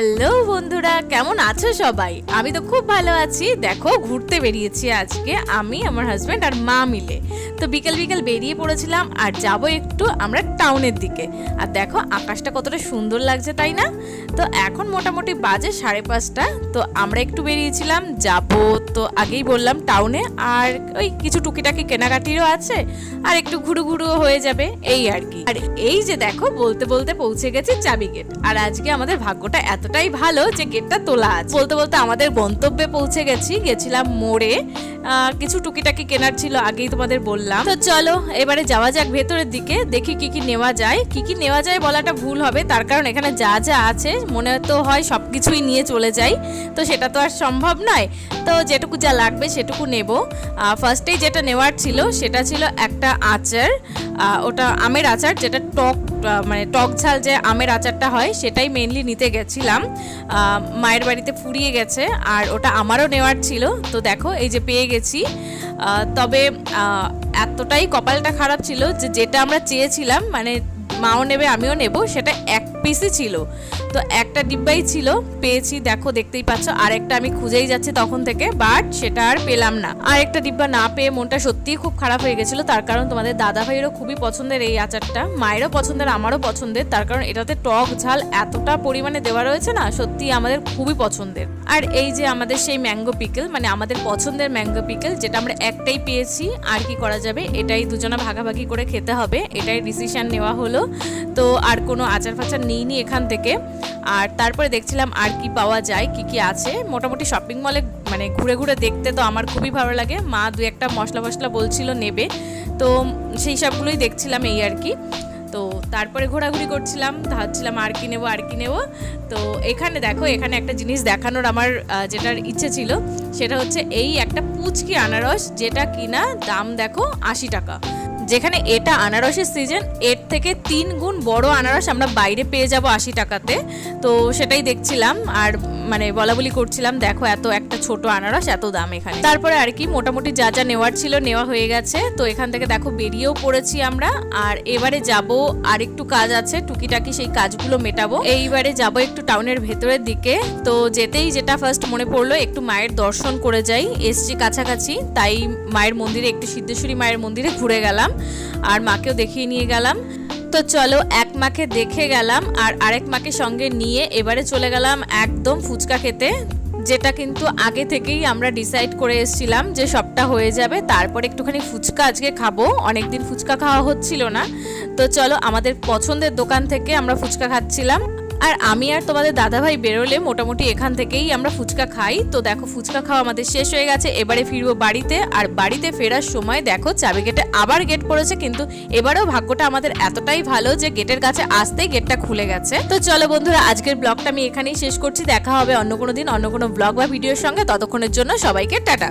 Hello বন্ধুরা, কেমন আছো সবাই? আমি তো খুব ভালো আছি। দেখো ঘুরতে বেরিয়েছি আজকে আমি, আমার হাজব্যান্ড আর মা মিলে। তো বিকেল বিকেল বেরিয়ে পড়েছিলাম আর যাব একটু আমরা টাউনের দিকে। আর দেখো আকাশটা কতটা সুন্দর লাগছে, তাই না? তো এখন মোটামুটি বাজে 5:30। তো আমরা একটু বেরিয়েছিলাম, যাব তো আগেই বললাম টাউনে, আর ওই কিছু টুকিটাকি কেনাকাটিরও আছে, আর একটু ঘুরু ঘুরুও হয়ে যাবে এই আর কি। আর এই যে দেখো বলতে বলতে পৌঁছে গেছি চাবি গেট। আর আজকে আমাদের ভাগ্যটা এতটাই ভালো যে গেটটা তোলা আছে। বলতে বলতে আমাদের গন্তব্যে পৌঁছে গেছিলাম মোড়ে। কিছু টুকিটাকি কেনার ছিল, আগেই তোমাদের বললাম। তো চলো এবারে যাওয়া যাক ভেতরের দিকে, দেখি কি কি নেওয়া যায়। কি নেওয়া যায় বলাটা ভুল হবে, তার কারণ এখানে যা যা আছে মনে তো হয় সবকিছুই নিয়ে চলে যাই, তো সেটা তো আর সম্ভব নয়। তো যেটুকু যা লাগবে সেটুকু নেব। ফার্স্টেই যেটা নেওয়ার ছিল সেটা ছিল একটা আচার, ওটা আমের আচার, যেটা টক মানে টক ঝাল যে আমের আচারটা হয় সেটাই মেনলি নিতে গেছিলাম। মায়ের বাড়িতে ফুরিয়ে গেছে আর ওটা আমারও নেওয়ার ছিল। তো দেখো এই যে পেয়ে গেছি। তবে এতটাই কপালটা খারাপ ছিল যে যেটা আমরা চেয়েছিলাম, মানে মাও নেবে আমিও নেব, সেটা এক পিসই ছিল। তো একটা ডিব্বাই ছিল, পেয়েছি দেখো দেখতেই পাচ্ছ। আর একটা আমি খুঁজেই যাচ্ছি তখন থেকে, বাট সেটা আর পেলাম না। আর একটা ডিব্বা না পেয়ে মনটা সত্যিই খুব খারাপ হয়ে গেছিল, তার কারণ তোমাদের দাদা ভাইয়েরও খুবই পছন্দের এই আচারটা, মায়েরও পছন্দের আমারও পছন্দের, তার কারণ এটাতে টক ঝাল এতটা পরিমাণে দেওয়া রয়েছে না, সত্যি আমাদের খুবই পছন্দের। আর এই যে আমাদের সেই ম্যাঙ্গো পিকল, মানে আমাদের পছন্দের ম্যাঙ্গো পিকল, যেটা আমরা একটাই পেয়েছি, আর কি করা যাবে, এটাই দুজনা ভাগাভাগি করে খেতে হবে, এটাই ডিসিশন নেওয়া হলো। তো আর কোনো আচার ফাচার নিইনি এখান থেকে। আর তারপরে দেখছিলাম আর কি পাওয়া যায়, কি আছে। মোটামুটি শপিং মলে মানে ঘুরে ঘুরে দেখতে তো আমার খুবই ভালো লাগে। মা দু একটা মশলা বলছিল নেবে, তো সেই সবগুলোই দেখছিলাম এই আর কি। তো তারপরে ঘোরাঘুরি করছিলাম, ভাবছিলাম আর কি নেব। তো এখানে দেখো, এখানে একটা জিনিস দেখানোর আমার যেটার ইচ্ছে ছিল, সেটা হচ্ছে এই একটা পুচকি আনারস, যেটা কিনা দাম দেখো 80 টাকা। যেখানে এটা আনারসের সিজন, এর থেকে 3 গুণ বড় আনারস আমরা বাইরে পেয়ে যাব 80 টাকাতে। তো সেটাই দেখছিলাম আর মানে বলাবলি করছিলাম, দেখো এত একটা ছোট আনারস এত দাম এখানে। তারপরে আর কি মোটামুটি যা যা নেওয়ার ছিল নেওয়া হয়ে গেছে। তো এখান থেকে দেখো বেরিয়েও পড়েছি আমরা। আর এবারে যাব, আর একটু কাজ আছে টুকিটাকি, সেই কাজগুলো মেটাবো। এইবারে যাব একটু টাউনের ভেতরের দিকে। তো যেতেই যেটা ফার্স্ট মনে পড়লো, একটু মায়ের দর্শন করে যাই, এসছি কাছাকাছি, তাই মায়ের মন্দিরে, একটু সিদ্ধেশ্বরী মায়ের মন্দিরে ঘুরে গেলাম আর মাকেও দেখিয়ে নিয়ে গেলাম। তো চলো এক মাকে দেখে গেলাম আর আরেক মাকে সঙ্গে নিয়ে এবারে চলে গেলাম একদম ফুচকা খেতে, যেটা কিন্তু আগে থেকেই আমরা ডিসাইড করে এসেছিলাম যে সবটা হয়ে যাবে, তারপর একটুখানি ফুচকা আজকে খাবো, অনেকদিন ফুচকা খাওয়া হচ্ছিল না। তো চলো আমাদের পছন্দের দোকান থেকে আমরা ফুচকা খাচ্ছিলাম। আর আমি আর তোমাদের দাদাভাই বেরোলে মোটামুটি এখান থেকেই আমরা ফুচকা খাই। তো দেখো ফুচকা খাওয়া আমাদের শেষ হয়ে গেছে, এবারে ফিরবো বাড়িতে। আর বাড়িতে ফেরার সময় দেখো চাবি গেটে আবার গেট পড়েছে, কিন্তু এবারেও ভাগ্যটা আমাদের এতটাই ভালো যে গেটের কাছে আসতেই গেটটা খুলে গেছে। তো চলো বন্ধুরা, আজকের ব্লগটা আমি এখানেই শেষ করছি। দেখা হবে অন্য কোনো দিন অন্য কোনো ব্লগ বা ভিডিওর সঙ্গে। ততক্ষণের জন্য সবাইকে টাটা।